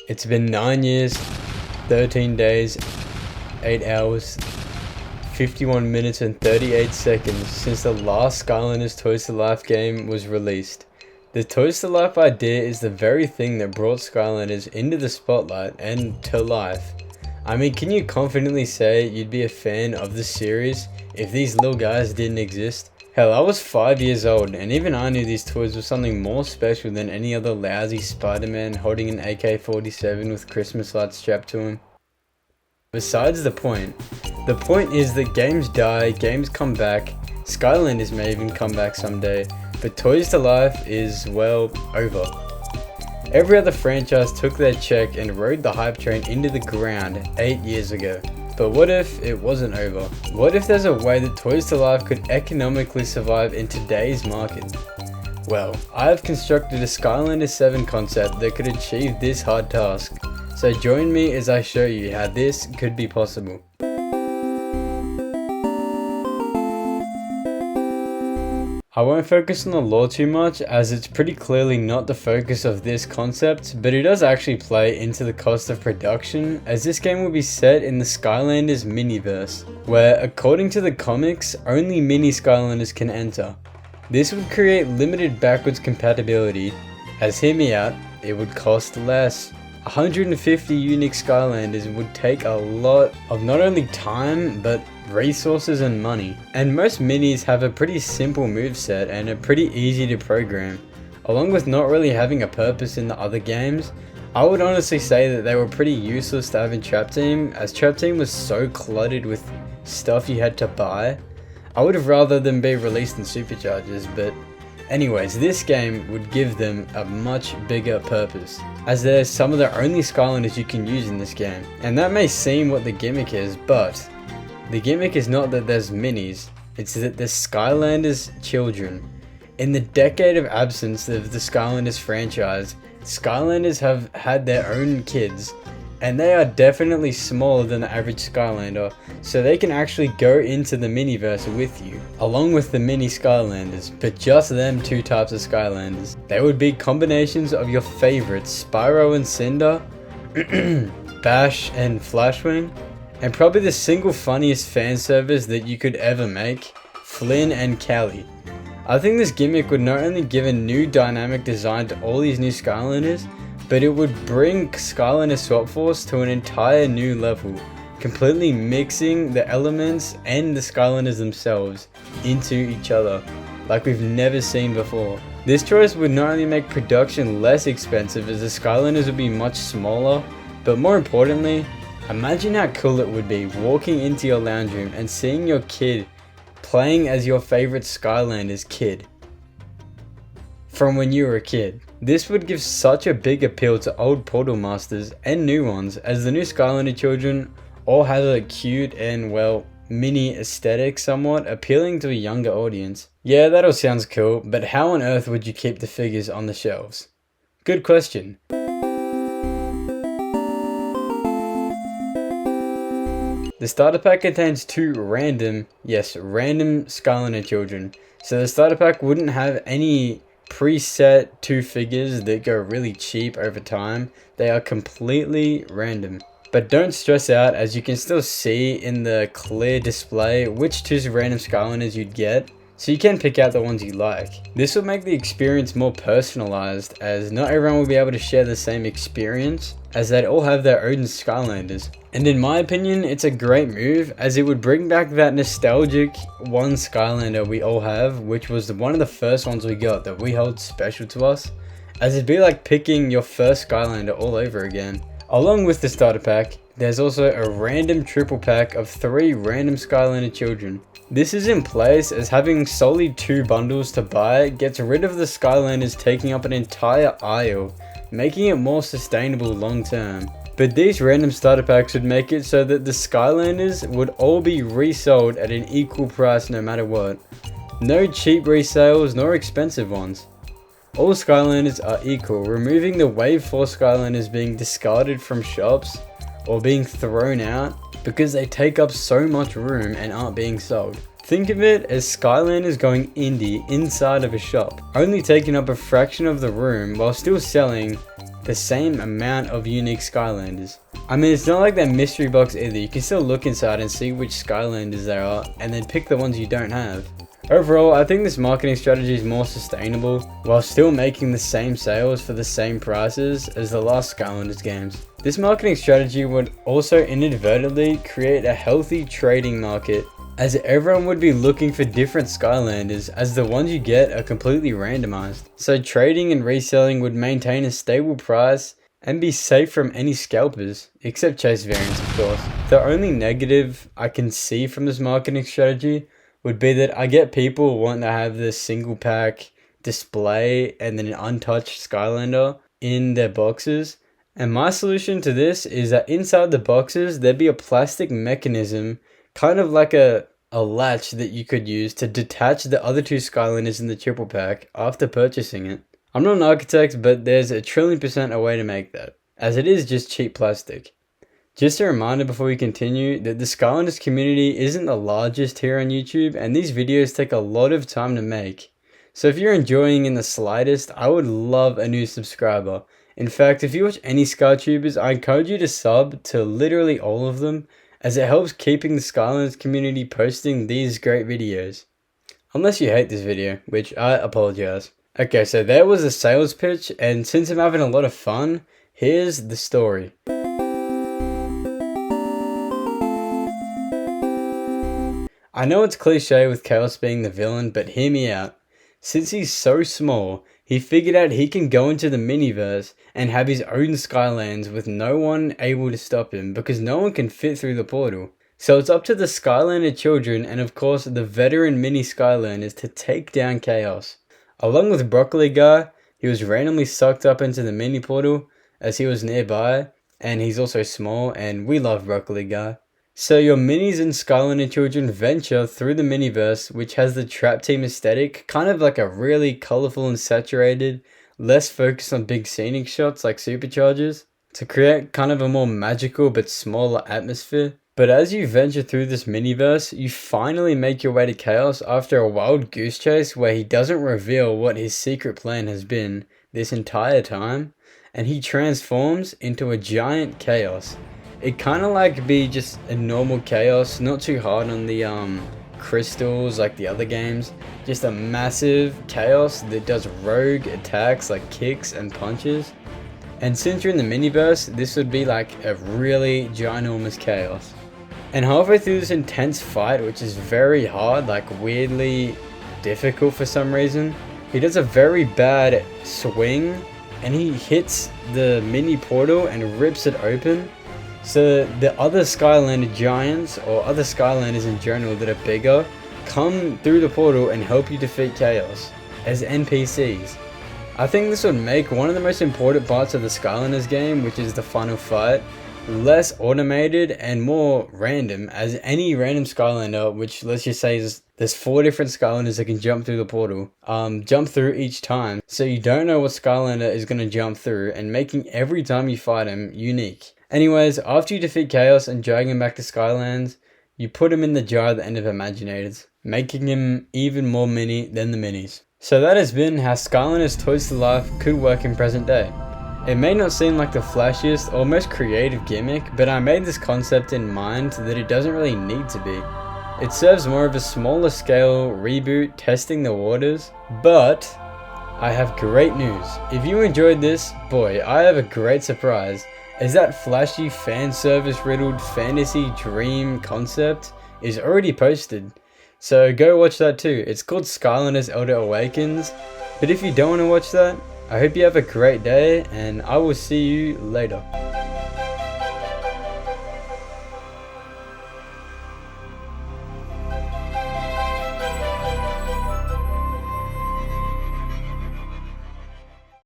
It's been 9 years, 13 days, 8 hours, 51 minutes and 38 seconds since the last Skylanders Toys to Life game was released. The Toys to Life idea is the very thing that brought Skylanders into the spotlight and to life. I mean, can you confidently say you'd be a fan of the series if these little guys didn't exist? Hell, I was 5 years old and even I knew these toys were something more special than any other lousy Spider-Man holding an AK-47 with Christmas lights strapped to him. Besides the point is that games die, games come back, Skylanders may even come back someday, but Toys to Life is, well, over. Every other franchise took their check and rode the hype train into the ground 8 years ago. But what if it wasn't over? What if there's a way that Toys to Life could economically survive in today's market? Well, I have constructed a Skylanders 7 concept that could achieve this hard task. So join me as I show you how this could be possible. I won't focus on the lore too much as it's pretty clearly not the focus of this concept, but it does actually play into the cost of production as this game will be set in the Skylanders Miniverse, where according to the comics, only mini Skylanders can enter. This would create limited backwards compatibility, as hear me out, it would cost less. 150 unique Skylanders would take a lot of not only time, but resources and money. And most minis have a pretty simple moveset and are pretty easy to program. Along with not really having a purpose in the other games, I would honestly say that they were pretty useless to have in Trap Team, as Trap Team was so cluttered with stuff you had to buy. I would have rather them be released in Superchargers, but anyways, this game would give them a much bigger purpose, as they're some of the only Skylanders you can use in this game. And that may seem what the gimmick is, but the gimmick is not that there's minis, it's that there's Skylanders children. In the decade of absence of the Skylanders franchise, Skylanders have had their own kids, and they are definitely smaller than the average Skylander, so they can actually go into the Miniverse with you, along with the mini Skylanders, but just them two types of Skylanders. They would be combinations of your favorites, Spyro and Cinder, Bash and Flashwing, and probably the single funniest fan service that you could ever make, Flynn and Callie. I think this gimmick would not only give a new dynamic design to all these new Skylanders, but it would bring Skylanders Swap Force to an entire new level, completely mixing the elements and the Skylanders themselves into each other, like we've never seen before. This choice would not only make production less expensive as the Skylanders would be much smaller, but more importantly, imagine how cool it would be walking into your lounge room and seeing your kid playing as your favorite Skylanders kid from when you were a kid. This would give such a big appeal to old Portal Masters and new ones, as the new Skylander children all have a cute and, well, mini aesthetic somewhat, appealing to a younger audience. Yeah, that all sounds cool, but how on earth would you keep the figures on the shelves? Good question. The starter pack contains two random Skylander children, so the starter pack wouldn't have any preset two figures that go really cheap over time. They are completely random. But don't stress out, as you can still see in the clear display which two random Skylanders you'd get, so you can pick out the ones you like. This will make the experience more personalized, as not everyone will be able to share the same experience, as they'd all have their own Skylanders. And in my opinion, it's a great move, as it would bring back that nostalgic one Skylander we all have, which was one of the first ones we got that we hold special to us, as it'd be like picking your first Skylander all over again. Along with the starter pack, there's also a random triple pack of 3 random Skylander children. This is in place as having solely 2 bundles to buy gets rid of the Skylanders taking up an entire aisle, making it more sustainable long term. But these random starter packs would make it so that the Skylanders would all be resold at an equal price no matter what. No cheap resales nor expensive ones. All Skylanders are equal, removing the Wave 4 Skylanders being discarded from shops or being thrown out because they take up so much room and aren't being sold. Think of it as Skylanders going indie inside of a shop, only taking up a fraction of the room while still selling the same amount of unique Skylanders. I mean, it's not like they're mystery box either. You can still look inside and see which Skylanders there are and then pick the ones you don't have. Overall, I think this marketing strategy is more sustainable while still making the same sales for the same prices as the last Skylanders games. This marketing strategy would also inadvertently create a healthy trading market, as everyone would be looking for different Skylanders, as the ones you get are completely randomized. So trading and reselling would maintain a stable price and be safe from any scalpers, except chase variants of course. The only negative I can see from this marketing strategy would be that I get people wanting to have the single pack display and then an untouched Skylander in their boxes. And my solution to this is that inside the boxes there'd be a plastic mechanism, kind of like a latch that you could use to detach the other two Skylanders in the triple pack after purchasing it. I'm not an architect, but there's a trillion% a way to make that, as it is just cheap plastic. Just a reminder before we continue that the Skylanders community isn't the largest here on YouTube, and these videos take a lot of time to make. So if you're enjoying in the slightest, I would love a new subscriber. In fact, if you watch any Skytubers, I encourage you to sub to literally all of them, as it helps keeping the Skylanders community posting these great videos. Unless you hate this video, which I apologize. Okay, so there was a sales pitch, and since I'm having a lot of fun, here's the story. I know it's cliche with Chaos being the villain, but hear me out. Since he's so small, he figured out he can go into the Miniverse and have his own Skylands with no one able to stop him, because no one can fit through the portal. So it's up to the Skylander children and of course the veteran mini Skylanders to take down Chaos. Along with Broccoli Guy, he was randomly sucked up into the mini portal as he was nearby, and he's also small, and we love Broccoli Guy. So your minis and Skylander children venture through the Miniverse, which has the Trap Team aesthetic, kind of like a really colourful and saturated, less focused on big scenic shots like superchargers, to create kind of a more magical but smaller atmosphere. But as you venture through this Miniverse, you finally make your way to Chaos after a wild goose chase where he doesn't reveal what his secret plan has been this entire time, and he transforms into a giant Chaos. It kind of like be just a normal Chaos, not too hard on the crystals like the other games. Just a massive Chaos that does rogue attacks like kicks and punches. And since you're in the Miniverse, this would be like a really ginormous Chaos. And halfway through this intense fight, which is very hard, like weirdly difficult for some reason, he does a very bad swing and he hits the mini portal and rips it open. So the other Skylander giants, or other Skylanders in general that are bigger, come through the portal and help you defeat Chaos as NPCs. I think this would make one of the most important parts of the Skylanders game, which is the final fight, less automated and more random, as any random Skylander, which let's just say is there's 4 different Skylanders that can jump through the portal, jump through each time, so you don't know what Skylander is going to jump through, and making every time you fight him unique. Anyways, after you defeat Chaos and drag him back to Skylands, you put him in the jar at the end of Imaginators, making him even more mini than the minis. So that has been how Skylanders Toys to Life could work in present day. It may not seem like the flashiest or most creative gimmick, but I made this concept in mind that it doesn't really need to be. It serves more of a smaller scale reboot, testing the waters, but I have great news. If you enjoyed this, boy, I have a great surprise, as that flashy fan service riddled fantasy dream concept is already posted. So go watch that too. It's called Skylanders Elder Awakens. But if you don't want to watch that, I hope you have a great day, and I will see you later.